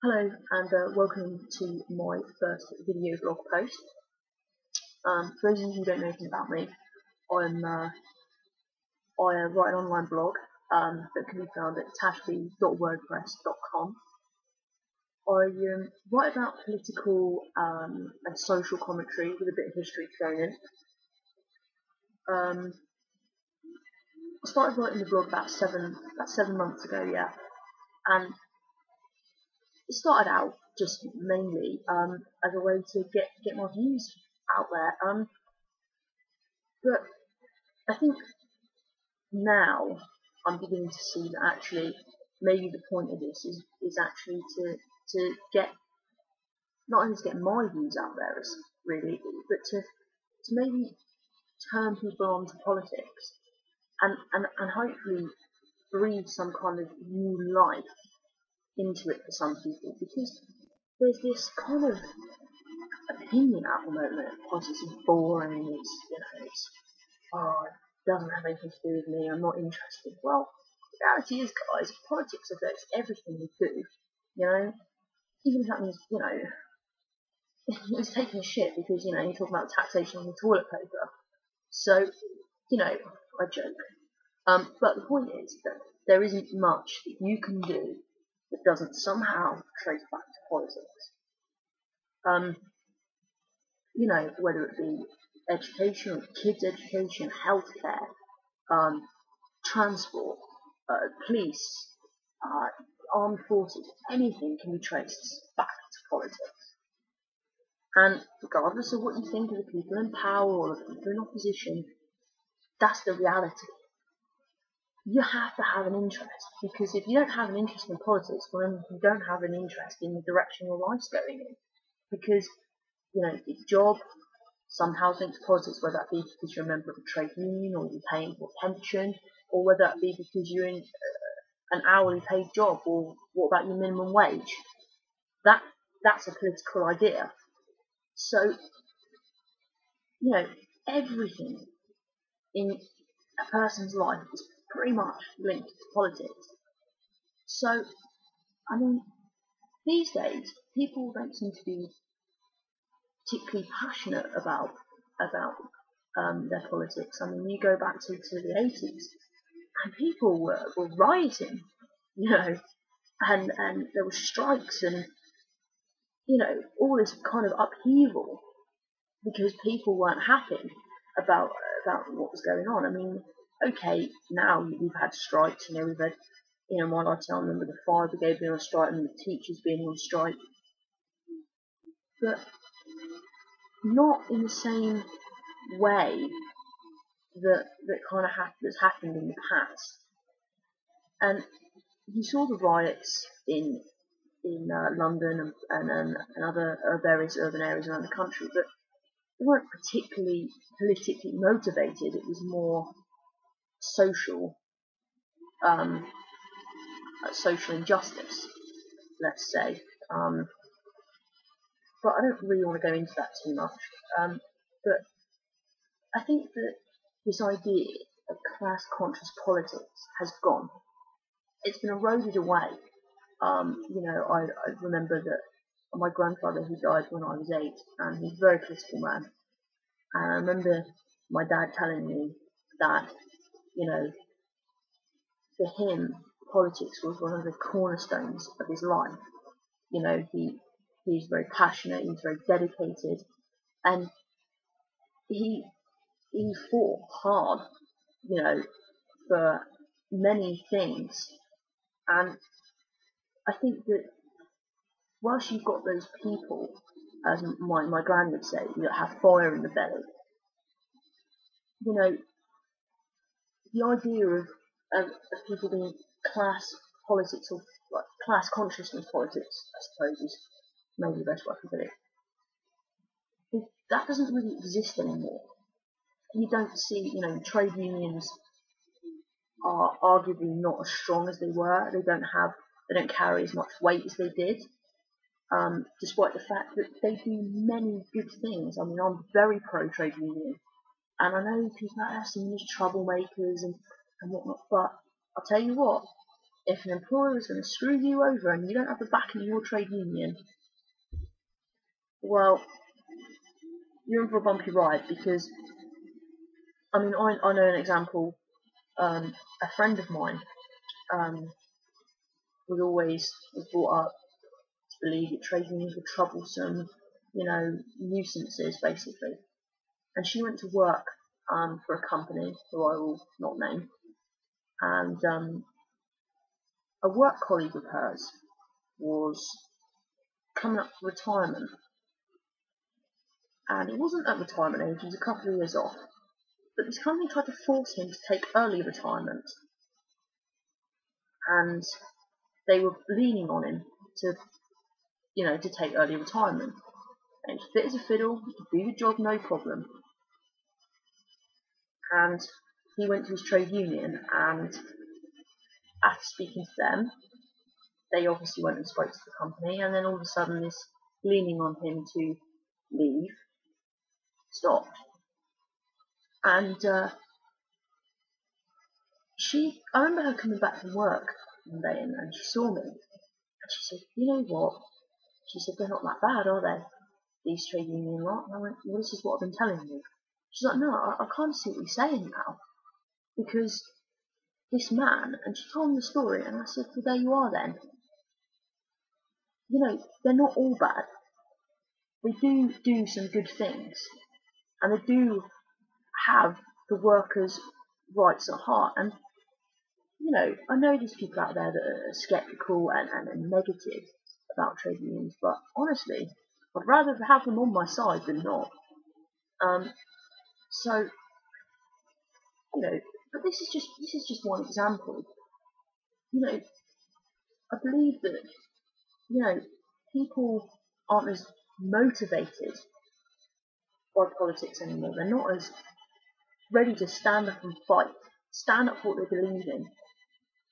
Hello and welcome to my first video blog post. For those of you who don't know anything about me, I write an online blog that can be found at tashb.wordpress.com. I write about political and social commentary with a bit of history thrown in. I started writing the blog about seven months ago, and it started out just mainly as a way to get my views out there. But I think now I'm beginning to see that actually maybe the point of this is actually to get not only to get my views out there really, but to maybe turn people on to politics and hopefully breathe some kind of new life into it for some people, because there's this kind of opinion at the moment that politics is boring, it doesn't have anything to do with me, I'm not interested. Well, the reality is, guys, politics affects everything we do, even if that means, it's taking a shit because, you're talking about taxation on the toilet paper. So, I joke. But the point is that there isn't much that you can do that doesn't somehow trace back to politics. Whether it be education, or kids' education, healthcare, transport, police, armed forces, anything can be traced back to politics. And regardless of what you think of the people in power or the people in opposition, that's the reality. You have to have an interest, because if you don't have an interest in politics, well, then you don't have an interest in the direction your life's going in. Because, your job somehow links to politics, whether that be because you're a member of a trade union or you're paying for a pension, or whether that be because you're in an hourly paid job, or what about your minimum wage? That's a political idea. So, everything in a person's life is pretty much linked to politics. So, these days, people don't seem to be particularly passionate about their politics. You go back to the 80s, and people were rioting, and there were strikes and, all this kind of upheaval because people weren't happy about what was going on. Okay, now we've had strikes, we've had, my lifetime, I remember the fire brigade being on strike and the teachers being on strike, but not in the same way that kind of that's happened in the past. And you saw the riots in London and other various urban areas around the country, but they weren't particularly politically motivated. It was more social injustice, let's say. But I don't really want to go into that too much. But I think that this idea of class-conscious politics has gone. It's been eroded away. I remember that my grandfather, who died when I was 8, and he was a very political man. And I remember my dad telling me that, for him, politics was one of the cornerstones of his life. He's very passionate, he's very dedicated, and he fought hard, for many things. And I think that whilst you've got those people, as my gran would say, that have fire in the belly, the idea of people being class politics, or like class consciousness politics, I suppose, is maybe the best way to put it. That doesn't really exist anymore. You don't see, trade unions are arguably not as strong as they were. They don't carry as much weight as they did, despite the fact that they do many good things. I'm very pro trade union, and I know people are seeing as troublemakers and whatnot, but I'll tell you what, if an employer is going to screw you over and you don't have the backing of your trade union, well, you're in for a bumpy ride. Because, I mean, I know an example. A friend of mine was brought up to believe that trade unions were troublesome, nuisances basically. And she went to work for a company who I will not name, and a work colleague of hers was coming up for retirement, and he wasn't at retirement age, he was a couple of years off, but this company tried to force him to take early retirement, and they were leaning on him to take early retirement. And he fit as a fiddle, he could do the job no problem. And he went to his trade union, and after speaking to them, they obviously went and spoke to the company, and then all of a sudden this leaning on him to leave stopped. And I remember her coming back from work one day, and she saw me, and she said, "You know what?" She said, "They're not that bad, are they? These trade union lot." And I went, "Well, this is what I've been telling you." She's like, "No, I can't see what you're saying now, because this man," and she told me the story, and I said, "Well, there you are then. They're not all bad. They do some good things, and they do have the workers' rights at heart." And I know there's people out there that are sceptical and negative about trade unions, but honestly, I'd rather have them on my side than not. So, but this is just one example. I believe that people aren't as motivated by politics anymore. They're not as ready to stand up and fight, stand up for what they believe in.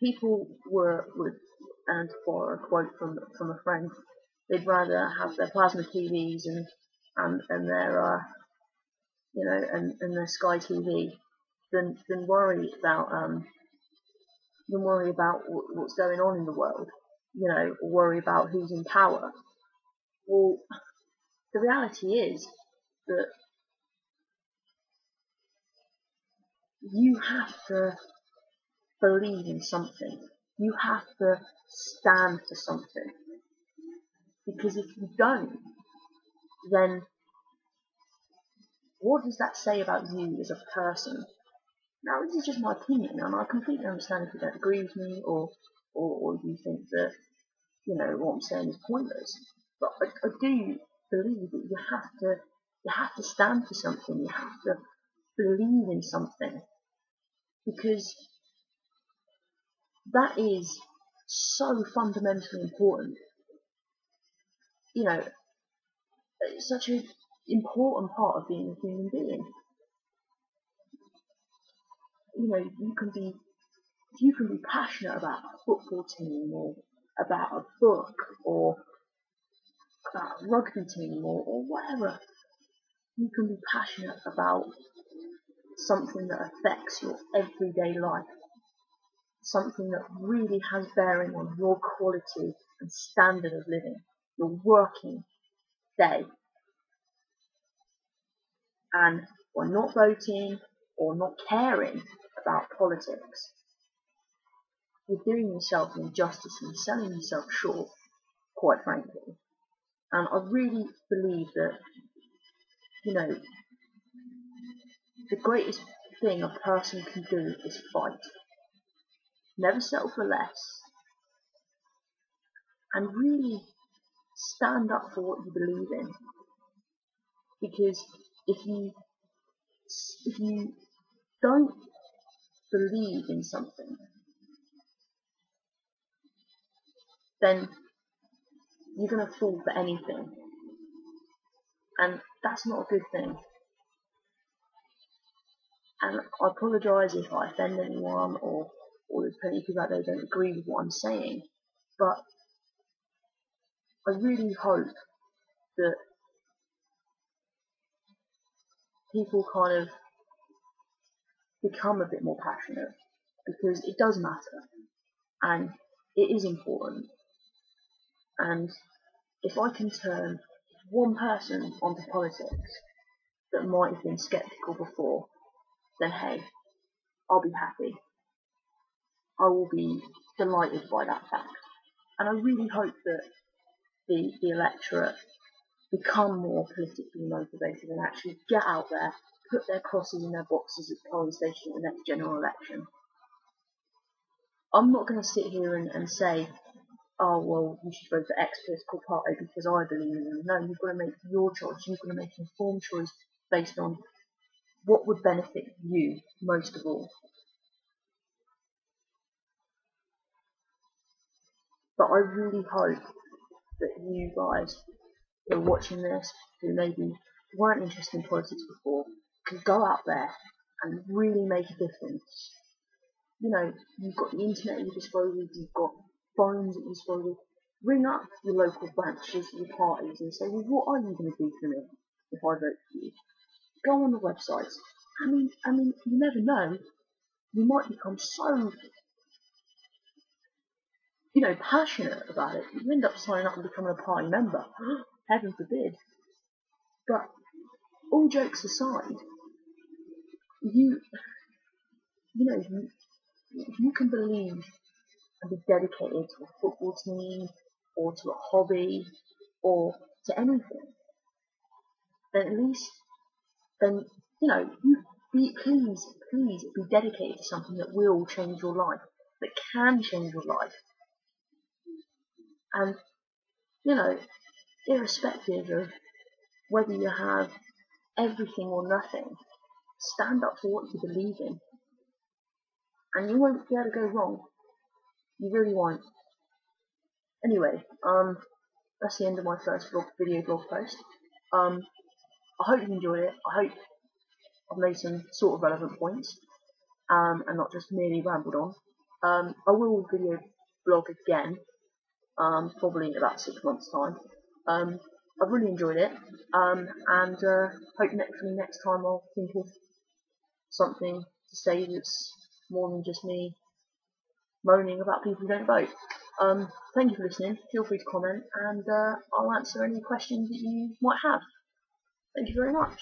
People would, and to borrow a quote from a friend, they'd rather have their plasma TVs and their and their Sky TV than worry about what's going on in the world, or worry about who's in power. Well, the reality is that you have to believe in something. You have to stand for something. Because if you don't, then what does that say about you as a person? Now, this is just my opinion, and I completely understand if you don't agree with me, or you think that what I'm saying is pointless. But I do believe that you have to stand for something. You have to believe in something, because that is so fundamentally important. It's such an important part of being a human being. You can be passionate about a football team, or about a book, or about a rugby team, or whatever. You can be passionate about something that affects your everyday life, something that really has bearing on your quality and standard of living, your working day. And by not voting or not caring about politics, you're doing yourself an injustice and selling yourself short, quite frankly. And I really believe that, the greatest thing a person can do is fight. Never settle for less. And really stand up for what you believe in. Because if you don't believe in something, then you're going to fall for anything. And that's not a good thing. And I apologise if I offend anyone, or there's plenty of people out there who don't agree with what I'm saying. But I really hope that people kind of become a bit more passionate, because it does matter. and it is important. And if I can turn one person onto politics that might have been sceptical before, then hey, I'll be happy. I will be delighted by that fact. And I really hope that the electorate become more politically motivated and actually get out there, put their crosses in their boxes at the polling station at the next general election. I'm not going to sit here and say, oh, well, you should vote for X political party because I believe in them. No, you've got to make your choice. You've got to make an informed choice based on what would benefit you most of all. But I really hope that you guys who are watching this, who maybe weren't interested in politics before, can go out there and really make a difference. You know, you've got the internet at your disposal, you've got phones at your disposal. Ring up your local branches, your parties, and say, well, what are you going to do for me if I vote for you? Go on the websites. I mean, you never know. You might become so, passionate about it. You end up signing up and becoming a party member. Heaven forbid. But all jokes aside, if you can believe and be dedicated to a football team or to a hobby or to anything, then at least, please be dedicated to something that will change your life, that can change your life. And, irrespective of whether you have everything or nothing, stand up for what you believe in. And you won't be able to go wrong. You really won't. Anyway, that's the end of my first video blog post. I hope you enjoyed it. I hope I've made some sort of relevant points, and not just merely rambled on. I will video blog again, probably in about 6 months' time. I've really enjoyed it, and hope next time I'll think of something to say that's more than just me moaning about people who don't vote. Thank you for listening. Feel free to comment, and I'll answer any questions that you might have. Thank you very much.